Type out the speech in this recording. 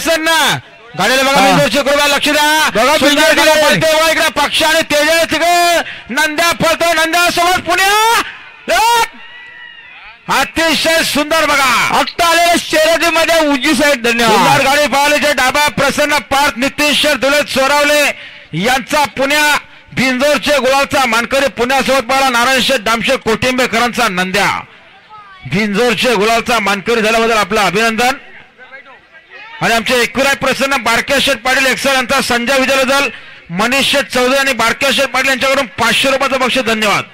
प्रसन्न गाडीला बघा बिंदूरची कृपया लक्ष द्या पक्ष आणि तेजस नंद्या पळतो नंद्यासोबत पुण्या अतिशय सुंदर बघा आत्ता आलेल्या शर्यतीमध्ये उजवी साईड धन्यवाद गाडी पाहिल्याच्या डाबा प्रसन्न पार्थ नितीश दुलत सोरावले यांचा पुण्या बिंजोरचे गुलालचा मानकरी पुण्यासोबत पाहिला नारायणशेठ दामशेठ कोटिंबेकरांचा नंद्या बिंजोरचे गुलालचा मानकरी झाल्याबद्दल आपलं अभिनंदन आणि आमचे एकविराज प्रसन्न बारके शेठ पाटील एक्सेल यांचा संजय विजय दल मनीष शेठ चौधरी आणि बारके शेठ पाटील यांच्याकडून 500 रुपयाचं बक्षीस धन्यवाद।